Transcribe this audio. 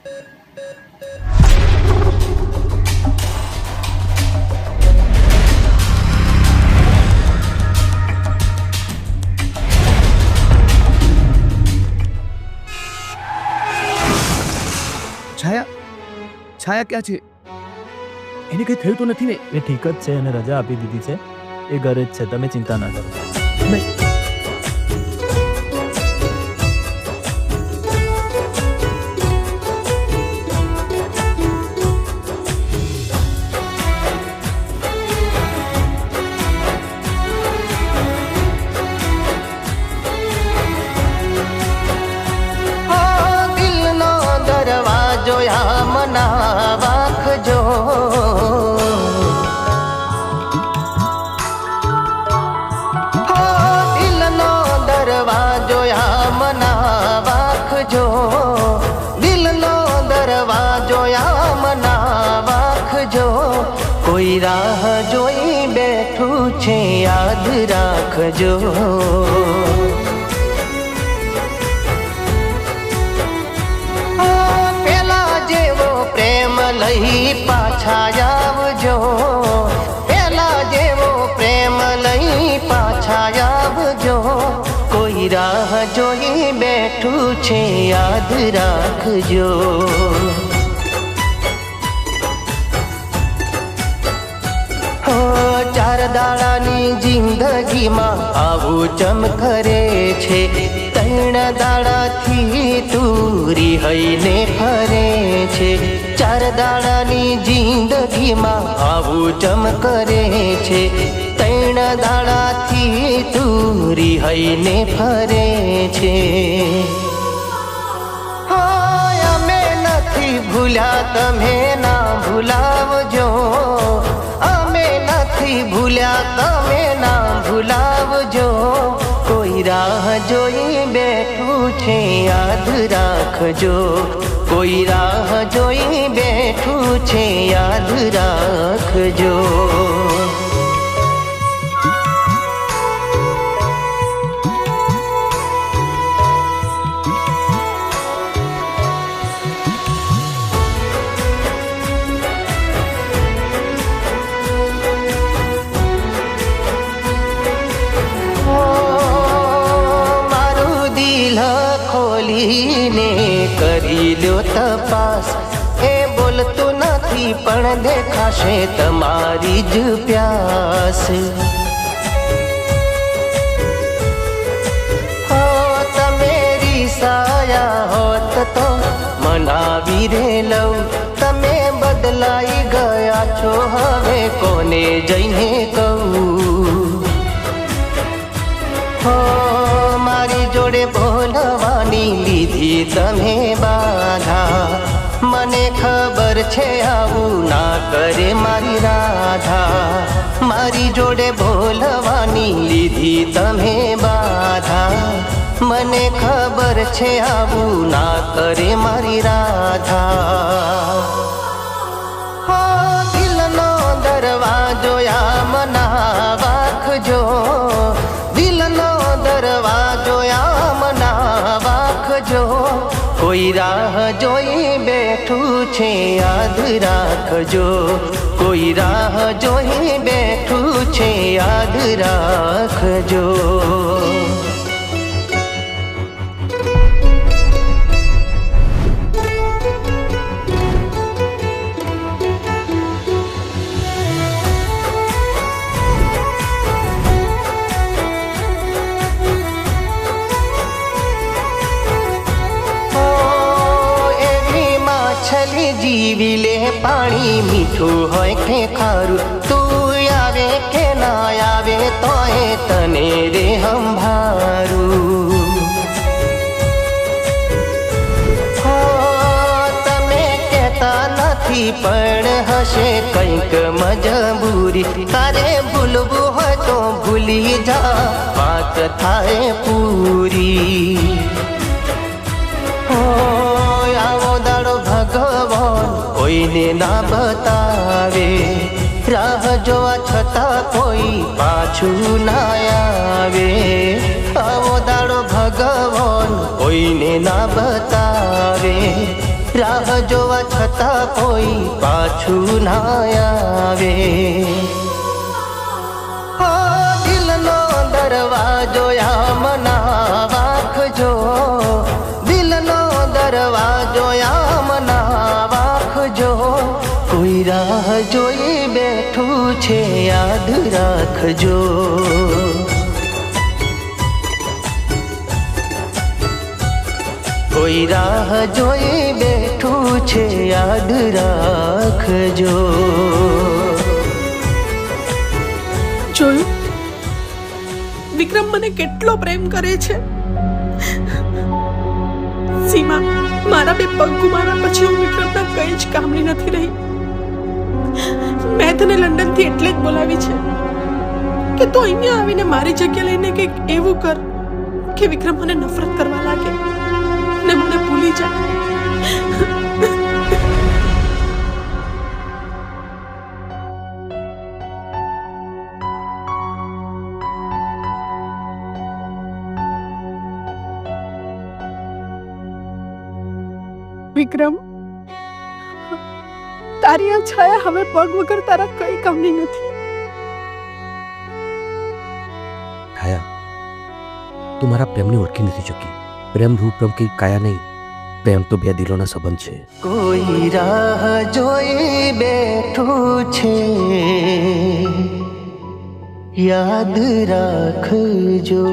છાયા છાયા ક્યાં છે? એને કંઈ થયું તો નથી ને? એ ઠીક જ છે, એને રજા આપી દીધી છે, એ ઘરે જ છે, તમે ચિંતા ના કરો. નહીં. કોઈ રાહ જોઈ બેઠું છે, યાદ રાખજો. પેલા જેવો પ્રેમ લઈ પાછા આવજો, પેલા જેવો પ્રેમ લઈ પાછા આવજો. કોઈ રાહ જોઈ બેઠું છે, યાદ રાખજો. ચાર દાડાની જિંદગીમાં આવું ચમકરે છે, ત્રણ દાડાથી તુરી હઈને ફરે છે. ચાર દાડાની જિંદગીમાં આવું ચમકરે છે, ત્રણ દાડાથી તુરી હઈને ફરે છે. અમે નથી ભૂલ્યા, તમે ના ભૂલાવજો. ભૂલ્યા તમે ના ભૂલાવજો. કોઈ રાહ જોઈ બેઠું છે, યાદ રાખજો. કોઈ રાહ જોઈ બેઠું છે, યાદ રાખજો. ખોલીને કરી લ્યો તપાસ, એ બોલતું નથી પણ દેખાશે તમારી જ પ્યાસ. તમે રીસાયા હોત તો મનાવી રે લઉં. તમે બદલાઈ ગયા છો, હવે કોને જઈને કહું. મારી જોડે બોલવાની લીધી તમે બાધા. મને ખબર છે આવું ના કરે મારી રાધા. મારી જોડે બોલવાની લીધી તમે બાધા. મને ખબર છે આવું ના કરે મારી રાધા. દિલનો દરવાજો આમ ના વાખજો, દિલનો દરવાજો આમ ના વાખજો. કોઈ રાહ જોઈ બેઠું છે, યાદ રાખજો. કોઈ રાહ જોઈ બેઠું છે, યાદ રાખજો. જીવી લે પાણી મીઠું હોય કે ખારું, તું આવે કે ના આવે તોય તને રે સંભારું. તમે કહેતા નથી પણ હશે કંઈક મજબૂરી. તારે ભૂલવું હોય તો ભૂલી જા, વાત થાય પૂરી. આવો દાડો ભગવાન કોઈને ના બતાવે, રાહ જોવા છતાં કોઈ પાછું ના આવે. આવો દાડો ભગવાન કોઈને ના બતાવે, રાહ જોવા છતાં કોઈ પાછું ના આવે. હો દિલનો દરવાજો આમ ના વાંખજો, દિલનો દરવાજો આમ ના વાંખજો. કોઈ રાહ જોઈ બેઠું છે યાદ રાખજો. કોઈ રાહ જોઈ બેઠું છે યાદ રાખજો. જોયું, વિક્રમ મને કેટલો પ્રેમ કરે છે. સીમા, મારા બે પગ ગુમાવ્યા પછી હું વિક્રમના કંઈ જ કામની નથી રહી. મેં તને લંડનથી એટલે જ બોલાવી છે કે તું અહીંયા આવીને મારી જગ્યા લઈને કંઈક એવું કર કે વિક્રમ મને નફરત કરવા લાગે ને મને ભૂલી જાય. વિક્રમ, તારી આ છાયા હવે પગ વગર તારા કઈ કામની નથી. છાયા, તું મારા પ્રેમને ઓળખી નથી ચૂકી. પ્રેમ રૂપ રમ કે કાયા નહીં, પ્રેમ તો બે દિલોના સંબંધ છે. કોઈ રાહ જોઈ બેઠું છે યાદ રાખજો.